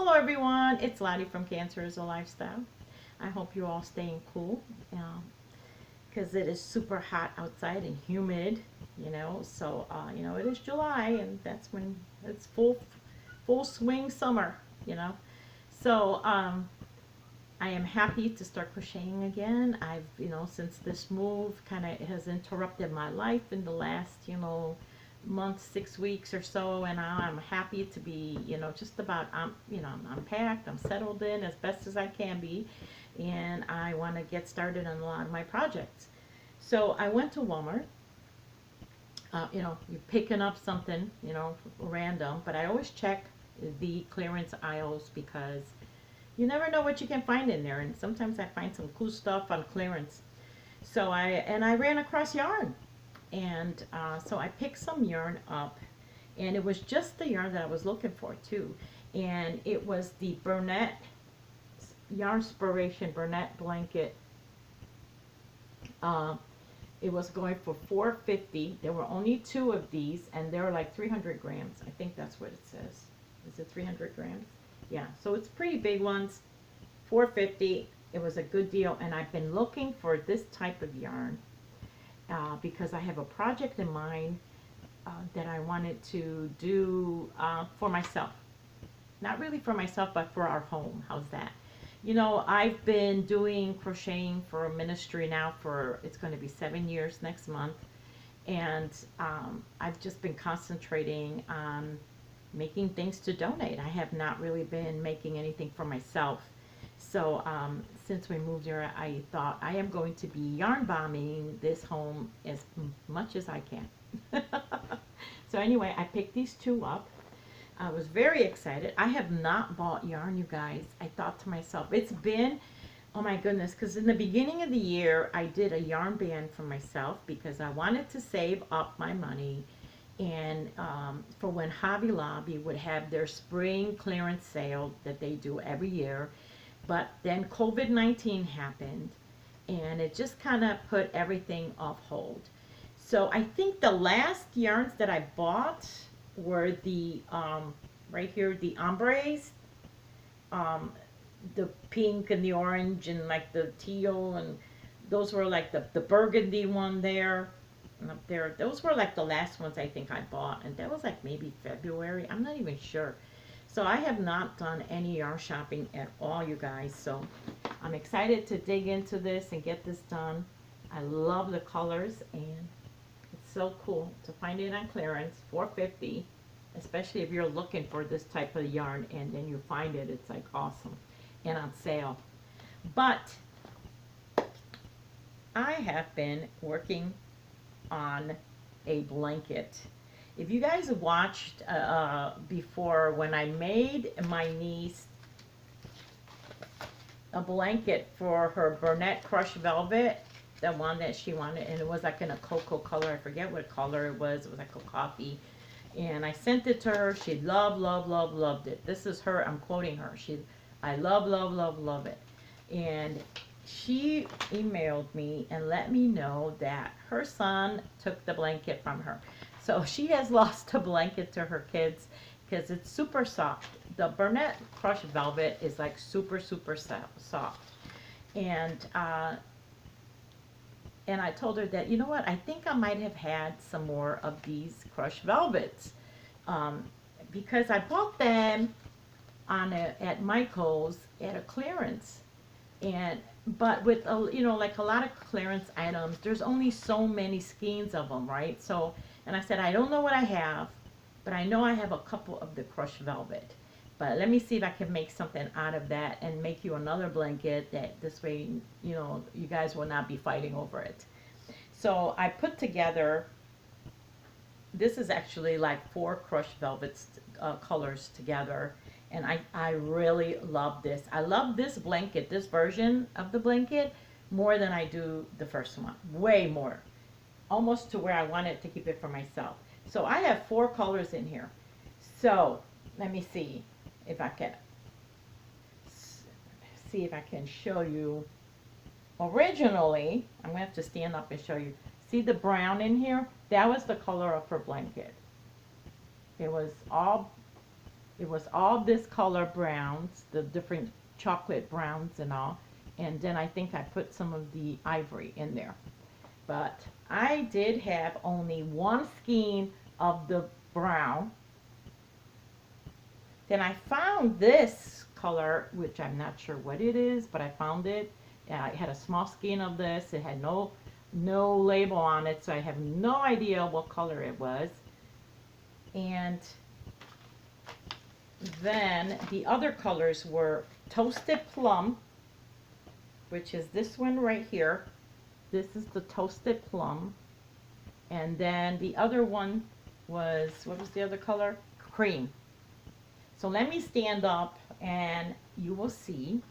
Hello everyone, it's Lottie from Cancer is a Lifestyle. I hope you're all staying cool because it is super hot outside and humid, it is July and that's when it's full swing summer, you know. So I am happy to start crocheting again. I've, since this move kind of has interrupted my life in the last, month, 6 weeks or so, and I'm happy to be, just about, I'm packed, I'm settled in as best as I can be, and I want to get started on a lot of my projects. So I went to Walmart. You're picking up something, random, but I always check the clearance aisles because you never know what you can find in there, and sometimes I find some cool stuff on clearance. So I ran across yarn, and so I picked some yarn up, and it was just the yarn that I was looking for too, and it was the Burnett Yarnspiration Burnett blanket. It was going for $4.50. There were only two of these, and they were like 300 grams. I think that's what it says. Is it 300 grams? Yeah, so it's pretty big ones. $4.50. It was a good deal, and I've been looking for this type of yarn because I have a project in mind that I wanted to do for myself. Not really for myself, but for our home. How's that? I've been doing crocheting for a ministry now for, it's going to be 7 years next month. And I've just been concentrating on making things to donate. I have not really been making anything for myself. So since we moved here, I thought I am going to be yarn bombing this home as much as I can. So anyway, I picked these two up. I was very excited. I have not bought yarn, you guys. I thought to myself, it's been, oh my goodness, because in the beginning of the year, I did a yarn band for myself because I wanted to save up my money and for when Hobby Lobby would have their spring clearance sale that they do every year. But then COVID-19 happened, and it just kind of put everything off hold. So I think the last yarns that I bought were the, right here, the ombres, the pink and the orange and like the teal, and those were like the burgundy one there and up there. Those were like the last ones I think I bought, and that was like maybe February. I'm not even sure. So I have not done any yarn shopping at all, you guys. So I'm excited to dig into this and get this done. I love the colors, and it's so cool to find it on clearance, $4.50, especially if you're looking for this type of yarn and then you find it. It's like awesome and on sale. But I have been working on a blanket. If you guys watched before, when I made my niece a blanket for her Burnett Crushed Velvet, the one that she wanted, and it was like in a cocoa color. I forget what color it was. It was like a coffee. And I sent it to her. She loved it. This is her. I'm quoting her. I love it. And she emailed me and let me know that her son took the blanket from her. So she has lost a blanket to her kids because it's super soft. The Burnett Crushed Velvet is like super soft. And I told her that, you know what, I think I might have had some more of these crushed velvets because I bought them at Michael's at a clearance. But with like a lot of clearance items, there's only so many skeins of them, right? So, and I said, I don't know what I have, but I know I have a couple of the crushed velvet. But let me see if I can make something out of that and make you another blanket that this way, you guys will not be fighting over it. So I put together, this is actually like 4 crushed velvets colors together. And I really love this. I love this blanket, this version of the blanket, more than I do the first one. Way more. Almost to where I wanted to keep it for myself. So I have 4 colors in here. So let me see if I can show you. Originally, I'm going to have to stand up and show you. See the brown in here? That was the color of her blanket. It was all It was all this color browns, the different chocolate browns and all. And then I think I put some of the ivory in there. But I did have only one skein of the brown. Then I found this color, which I'm not sure what it is, but I found it. It had a small skein of this. It had no label on it, so I have no idea what color it was. And then the other colors were Toasted Plum, which is this one right here. This is the Toasted Plum. And then the other one was, what was the other color? Cream. So let me stand up and you will see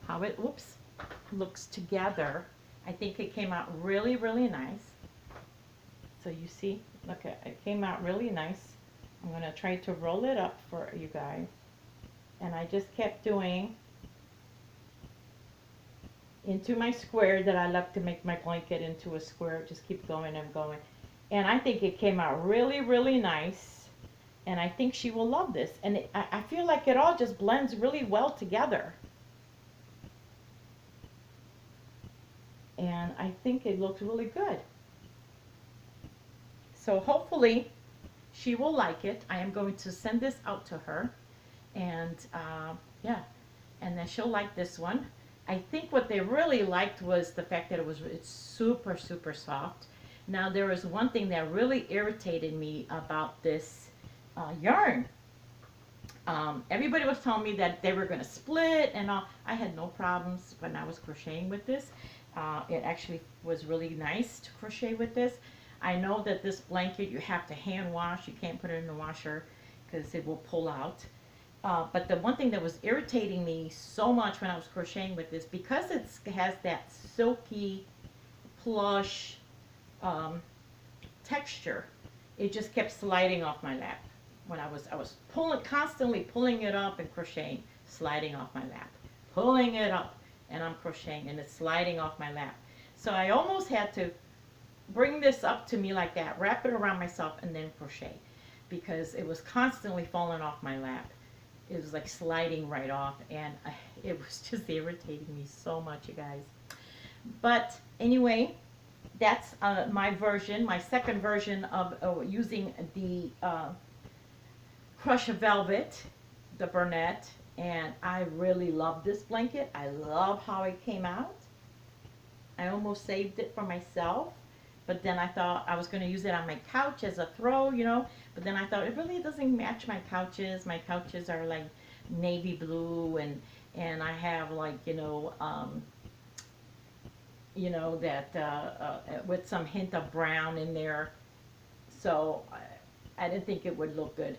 how it looks together. I think it came out really, really nice. So you see, look, it came out really nice. I'm going to try to roll it up for you guys. And I just kept doing into my square that I love to make my blanket into a square. Just keep going and going. And I think it came out really, really nice. And I think she will love this. And I feel like it all just blends really well together. And I think it looks really good. So hopefully she will like it. I am going to send this out to her. And yeah, and then she'll like this one. I think what they really liked was the fact that it's super, super soft. Now there was one thing that really irritated me about this yarn. Everybody was telling me that they were going to split and all. I had no problems when I was crocheting with this. It actually was really nice to crochet with this. I know that this blanket you have to hand wash. You can't put it in the washer because it will pull out. But the one thing that was irritating me so much when I was crocheting with this, because it has that silky, plush texture, it just kept sliding off my lap. When I was constantly pulling it up and crocheting, sliding off my lap, pulling it up, and I'm crocheting, and it's sliding off my lap. So I almost had to bring this up to me like that, wrap it around myself, and then crochet, because it was constantly falling off my lap. It was like sliding right off, and it was just irritating me so much, you guys. But anyway, that's my version, my second version of using the Crush Velvet, the Bernette, and I really love this blanket. I love how it came out. I almost saved it for myself, but then I thought I was going to use it on my couch as a throw, you know, but then I thought it really doesn't match my couches. My couches are like navy blue, and I have like, that with some hint of brown in there, so I didn't think it would look good.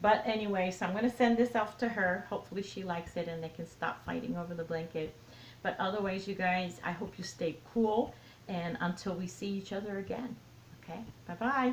But anyway, so I'm going to send this off to her. Hopefully she likes it and they can stop fighting over the blanket. But otherwise, you guys, I hope you stay cool. And until we see each other again. Okay? Bye-bye.